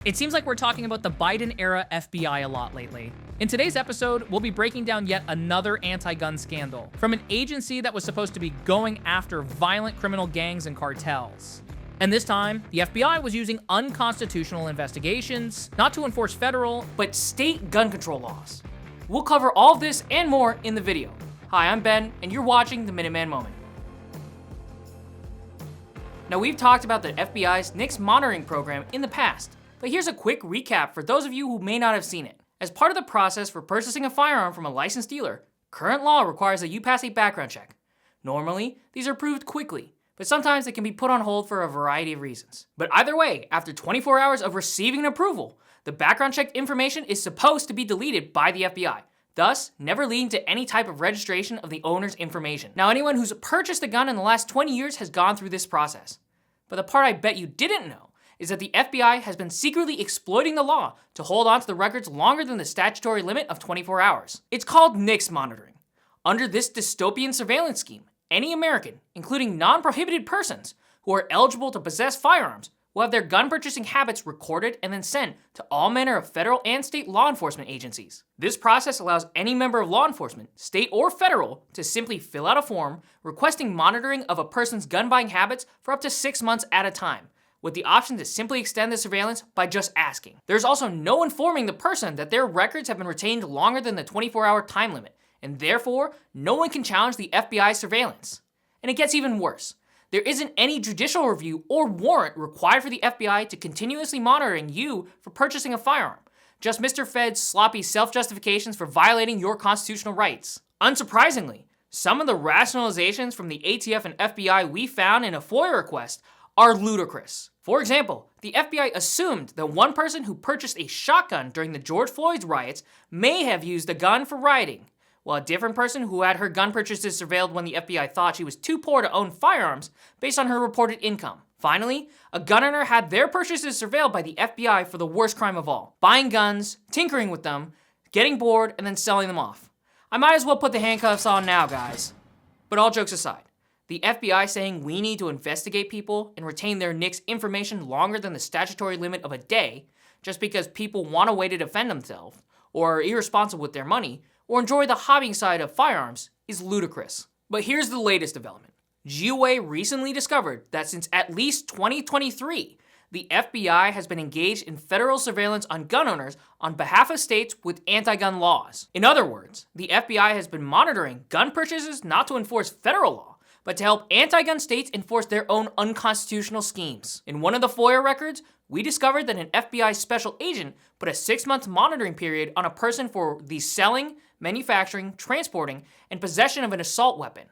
It seems like we're talking about the Biden-era FBI a lot lately. In today's episode, we'll be breaking down yet another anti-gun scandal from an agency that was supposed to be going after violent criminal gangs and cartels. And this time, the FBI was using unconstitutional investigations, not to enforce federal, but state gun control laws. We'll cover all of this and more in the video. Hi, I'm Ben, and you're watching the Minuteman Moment. Now, we've talked about the FBI's NICS monitoring program in the past, but here's a quick recap for those of you who may not have seen it. As part of the process for purchasing a firearm from a licensed dealer, current law requires that you pass a background check. Normally, these are approved quickly, but sometimes they can be put on hold for a variety of reasons. But either way, after 24 hours of receiving an approval, the background check information is supposed to be deleted by the FBI, thus never leading to any type of registration of the owner's information. Now, anyone who's purchased a gun in the last 20 years has gone through this process. But the part I bet you didn't know is that the FBI has been secretly exploiting the law to hold on to the records longer than the statutory limit of 24 hours. It's called NICS monitoring. Under this dystopian surveillance scheme, any American, including non-prohibited persons, who are eligible to possess firearms will have their gun purchasing habits recorded and then sent to all manner of federal and state law enforcement agencies. This process allows any member of law enforcement, state or federal, to simply fill out a form requesting monitoring of a person's gun buying habits for up to 6 months at a time, with the option to simply extend the surveillance by just asking. There's also no informing the person that their records have been retained longer than the 24-hour time limit, and therefore, no one can challenge the FBI's surveillance. And it gets even worse. There isn't any judicial review or warrant required for the FBI to continuously monitoring you for purchasing a firearm. Just Mr. Fed's sloppy self-justifications for violating your constitutional rights. Unsurprisingly, some of the rationalizations from the ATF and FBI we found in a FOIA request are ludicrous. For example, the FBI assumed that one person who purchased a shotgun during the George Floyd riots may have used a gun for rioting, while a different person who had her gun purchases surveilled when the FBI thought she was too poor to own firearms based on her reported income. Finally, a gun owner had their purchases surveilled by the FBI for the worst crime of all: buying guns, tinkering with them, getting bored, and then selling them off. I might as well put the handcuffs on now, guys. But all jokes aside, the FBI saying we need to investigate people and retain their NICS information longer than the statutory limit of a day just because people want a way to defend themselves, or are irresponsible with their money, or enjoy the hobbying side of firearms is ludicrous. But here's the latest development. GOA recently discovered that since at least 2023, the FBI has been engaged in federal surveillance on gun owners on behalf of states with anti-gun laws. In other words, the FBI has been monitoring gun purchases not to enforce federal law, but to help anti-gun states enforce their own unconstitutional schemes. In one of the FOIA records, we discovered that an FBI special agent put a 6-month monitoring period on a person for the selling, manufacturing, transporting, and possession of an assault weapon.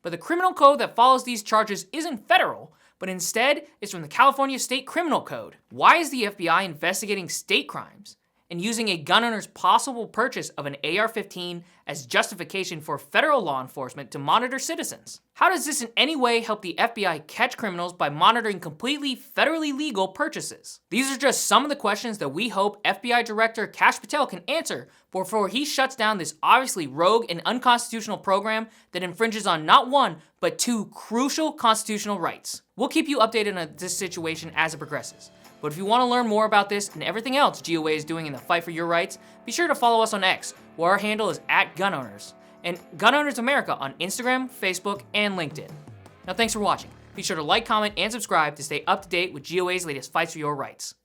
But the criminal code that follows these charges isn't federal, but instead is from the California State Criminal Code. Why is the FBI investigating state crimes and using a gun owner's possible purchase of an AR-15 as justification for federal law enforcement to monitor citizens? How does this in any way help the FBI catch criminals by monitoring completely federally legal purchases? These are just some of the questions that we hope FBI Director Kash Patel can answer before he shuts down this obviously rogue and unconstitutional program that infringes on not one, but 2 crucial constitutional rights. We'll keep you updated on this situation as it progresses. But if you want to learn more about this and everything else GOA is doing in the fight for your rights, be sure to follow us on X, where our handle is @GunOwners, and Gun Owners America on Instagram, Facebook, and LinkedIn. Now thanks for watching. Be sure to like, comment, and subscribe to stay up to date with GOA's latest fights for your rights.